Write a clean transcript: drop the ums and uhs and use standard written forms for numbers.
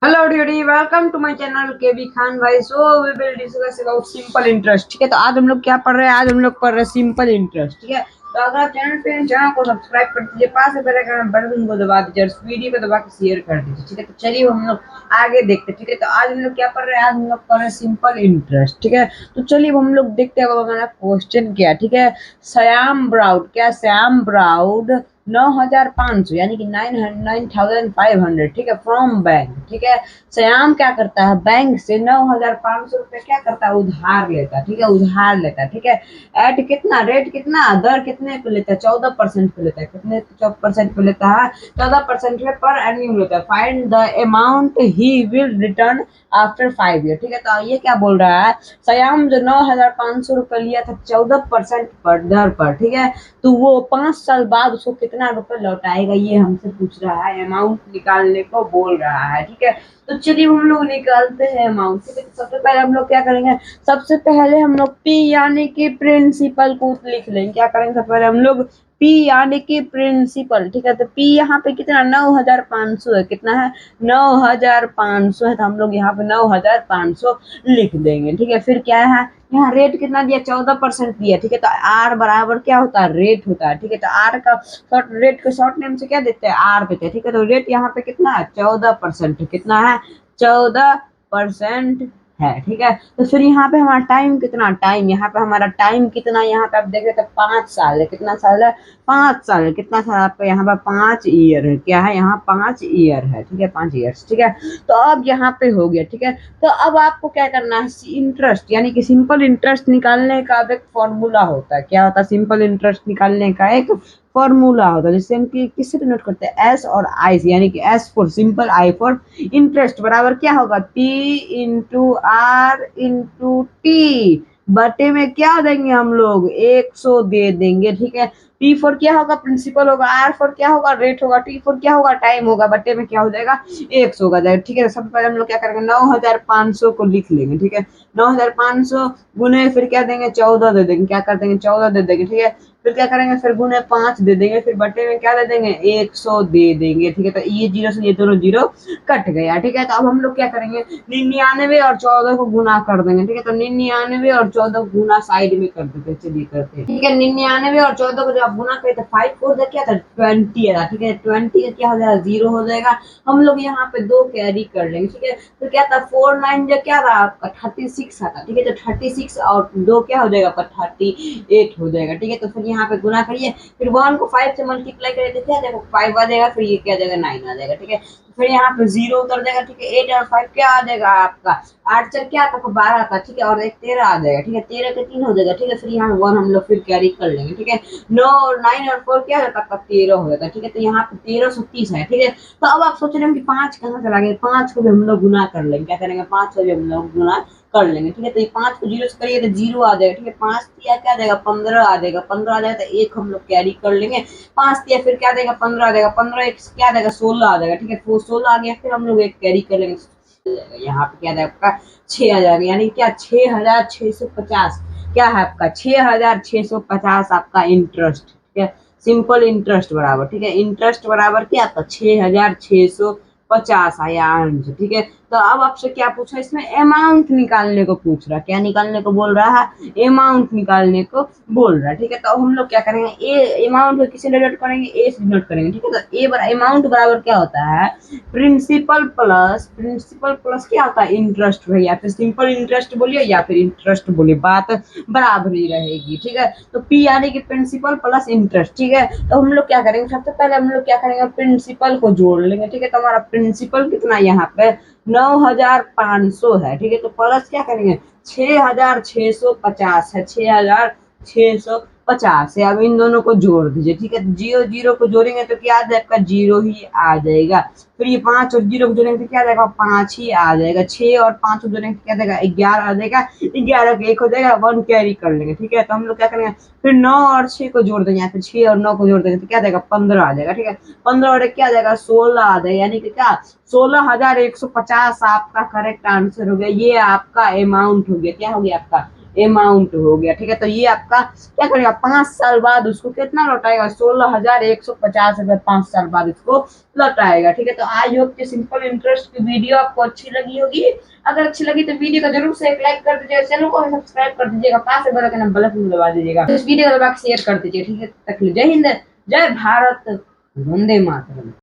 Hello dudey, welcome to my channel K B Khan Bhai. So we will discuss about simple interest. ठीक है, तो आज हम लोग क्या पढ़ रहे हैं? आज हम लोग पढ़ रहे हैं सिंपल इंटरेस्ट। ठीक है, तो अगर आप चैनल पे चैनल को सब्सक्राइब कर दीजिए, पास में बेल आइकन बटन को दबा दीजिए और वीडियो को दबा के शेयर कर दीजिए। ठीक है, तो चलिए हम लोग आगे देखते हैं। ठीक है, तो आज हम लोग क्या पढ़ रहे हैं? आज हम लोग पढ़ रहे हैं सिंपल इंटरेस्ट। ठीक है, तो चलिए हम लोग देखते हैं हमारा क्वेश्चन क्या। ठीक है, श्याम ब्राउड, क्या श्याम ब्राउड 9,500 यानी कि 9,500। ठीक है, फ्रॉम बैंक। ठीक है, श्याम क्या करता है? बैंक से 9,500 रुपए क्या करता है? उधार लेता है। ठीक है, उधार लेता है। ठीक है, एट कितना रेट, कितना दर, कितने पे लेता है? 14% पे लेता है। कितने 14% पे लेता है? 14% पे पर एन्यूम लेता है। Find the amount he will return after 5 year. ठीक है, तो ये क्या बोल रहा है? श्याम जो 9,500 रुपए लिया था 14% पर दर पर, ठीक है, तो वो 5 साल बाद उसको कितना रुपए लौटाएगा, ये हमसे पूछ रहा है। अमाउंट निकालने को बोल रहा है। ठीक है, तो चलिए हम लोग निकालते हैं अमाउंट। ठीक है, तो सबसे पहले हम लोग क्या करेंगे? सबसे पहले हम लोग पी यानी कि प्रिंसिपल को लिख लेंगे। क्या करेंगे? सबसे पहले हम लोग पी यानी कि प्रिंसिपल। ठीक है, तो पी यहाँ पे कितना? 9,500 है। कितना है? 9,500 है, तो हम लोग यहाँ पे 9,500 लिख देंगे। ठीक है, फिर क्या है? यहाँ रेट कितना दिया? 14% दिया। ठीक है, तो आर बराबर क्या होता है? रेट होता है। ठीक है, तो आर का शॉर्ट, रेट को शॉर्ट नेम से क्या देते हैं? आर देते हैं। ठीक है, तो रेट यहाँ पे कितना है? 14%। कितना है? 14% है। ठीक है, तो फिर यहाँ पे हमारा टाइम कितना? टाइम यहाँ पे हमारा टाइम कितना? यहाँ पे आप देख रहे थे 5 साल है। कितना साल है? 5 साल है। कितना साल आपका? यहाँ पे 5 ईयर है। क्या है? यहाँ 5 ईयर है। ठीक है, 5 ईयर्स। ठीक है, तो अब यहाँ पे हो गया। ठीक है, तो अब आपको क्या करना है? इंटरेस्ट यानी कि सिंपल इंटरेस्ट निकालने का अब एक फॉर्मूला होता है। क्या होता है? सिंपल इंटरेस्ट निकालने का एक फॉर्मूला होता है, जिससे हम किससे डिनोट करते हैं? एस और आई से, यानी कि S for simple, I for interest बराबर क्या होगा? P into R into T बटे में क्या देंगे हम लोग? 100 दे देंगे। ठीक है, पी फोर क्या होगा? प्रिंसिपल होगा। आर फोर क्या होगा? रेट होगा। टी फोर क्या होगा? टाइम होगा। बटे में क्या हो जाएगा? 100 का जाएगा। ठीक है, सबसे पहले हम लोग क्या करेंगे? 9,500 को लिख लेंगे। ठीक है, 9,500 गुने फिर क्या देंगे? 14 दे देंगे। क्या कर देंगे? 14 दे देंगे। ठीक है, फिर क्या करेंगे? फिर गुने 5 दे देंगे। फिर बटे में क्या दे देंगे? 100 दे देंगे। ठीक है, तो ये जीरो से ये दोनों जीरो कट गया। ठीक है, तो अब हम लोग क्या करेंगे? 99 और 14 को गुना कर देंगे। ठीक है, तो 99 और 14 को गुना साइड में कर देते हैं। चलिए करते हैं। ठीक है, 99 और 14 को जब आप गुना करें तो 5 4 क्या था? 20 था। ठीक है, 20 का क्या हो जाएगा? 0 हो जाएगा। हम लोग यहाँ पे 2 कैरी कर लेंगे। ठीक है, तो क्या था? 4 9 जो क्या था आपका? 36 आता। ठीक है, तो 36 और 2 क्या हो जाएगा आपका? 38 हो जाएगा। ठीक है, तो फिर यहाँ पे गुना करिए, फिर 1 को 5 से मल्टीप्लाई करिए तो क्या जाएगा? 5 आ जाएगा। फिर ये क्या जाएगा? 9 आ जाएगा। ठीक है, फिर यहाँ पे 0 उतर जाएगा। ठीक है, 8 और 5 क्या आ जाएगा आपका? 8 4 क्या आता? 12 आता। ठीक है, और एक 13 आ जाएगा। ठीक है, 13 के 3 हो जाएगा। ठीक है, फिर यहाँ 1 हम लोग फिर कैरी कर लेंगे। ठीक है, 9 और 9 और 4 क्या होता है आपका? 13 हो जाता है। ठीक है, तो यहाँ पे 1330 है। ठीक है, तो अब आप सोच रहे हैं कि 5 कहाँ चला गया? 5 को भी हम लोग गुना कर लेंगे। क्या करेंगे? 5 को भी हम लोग गुना कर लेंगे। ठीक है, तो ये 5 को 0 से करिए तो 0 आ जाएगा। ठीक है, 5 दिया क्या जाएगा? 15 आ जाएगा। 15 आ जाएगा तो 1 हम लोग कैरी कर लेंगे। 5 दिया फिर क्या देगा? 15 आ जाएगा। 15 एक क्या देगा? 16 आ जाएगा। ठीक है, 16 आ गया, फिर हम लोग एक कैरी कर लेंगे। यहाँ पे क्या जाएगा आपका? 6 आ जाएगा, यानी क्या? 6,650 क्या है आपका? 6,650 आपका इंटरेस्ट। ठीक है, सिंपल इंटरेस्ट बराबर, ठीक है, इंटरेस्ट बराबर क्या आता? 6,650 आया आंसर। ठीक है, तो अब आपसे क्या पूछा? इसमें अमाउंट निकालने को पूछ रहा है। क्या निकालने को बोल रहा है? अमाउंट निकालने को बोल रहा है। ठीक है, तो हम लोग क्या करेंगे? ए अमाउंट को किसे डिनोट करेंगे? ए से डिनोट करेंगे। ठीक है, तो ए अमाउंट बराबर क्या होता है? प्रिंसिपल प्लस क्या होता है? इंटरेस्ट। या फिर सिंपल इंटरेस्ट बोलिए या फिर इंटरेस्ट बोलिए, बात बराबर ही रहेगी। ठीक है, तो पी यानी कि प्रिंसिपल प्लस इंटरेस्ट। ठीक है, तो हम लोग क्या करेंगे? सबसे पहले हम लोग क्या करेंगे? प्रिंसिपल को जोड़ लेंगे। ठीक है, तो हमारा प्रिंसिपल कितना यहाँ पे? 9,500 है। ठीक है, तो प्लस क्या करेंगे? 6,650 है। 6,650 है। अब इन दोनों को जोड़ दीजिए। ठीक है, जीरो जीरो को जोड़ेंगे तो क्या आ जाएगा? आपका 0 ही आ जाएगा। फिर ये 5 और 0 को जोड़ेंगे तो क्या आ जाएगा? 5 ही आ जाएगा। 6 और 5 को जोड़ेंगे तो क्या जाएगा? 11 आ जाएगा। 11 का 1 हो जाएगा, 1 कैरी कर लेंगे। ठीक है, तो हम लोग क्या करेंगे? फिर 9 और 6 को जोड़ देंगे, फिर 6 और 9 को जोड़ देंगे तो क्या जाएगा? 15 आ जाएगा। ठीक है, 15 और 1 क्या आ जाएगा? 16 आ जाएगा, यानी कि क्या? 16,150 आपका करेक्ट आंसर हो गया। ये आपका अमाउंट हो गया। क्या हो गया आपका? अमाउंट हो गया। ठीक है, तो ये आपका क्या करेगा, 5 साल बाद उसको कितना लौटाएगा, 16,150 रुपए 5 साल बाद इसको लौटाएगा। ठीक है, तो आई होप कि सिंपल इंटरेस्ट की वीडियो आपको अच्छी लगी होगी। अगर अच्छी लगी तो वीडियो को जरूर से एक लाइक कर दीजिएगा, चैनल को सब्सक्राइब कर दीजिएगा, पास में बेल आइकन बटन दबा दीजिएगा, इस वीडियो को दबा के शेयर कर दीजिए। ठीक है, तक जय हिंद, जय भारत, वंदे मातरम।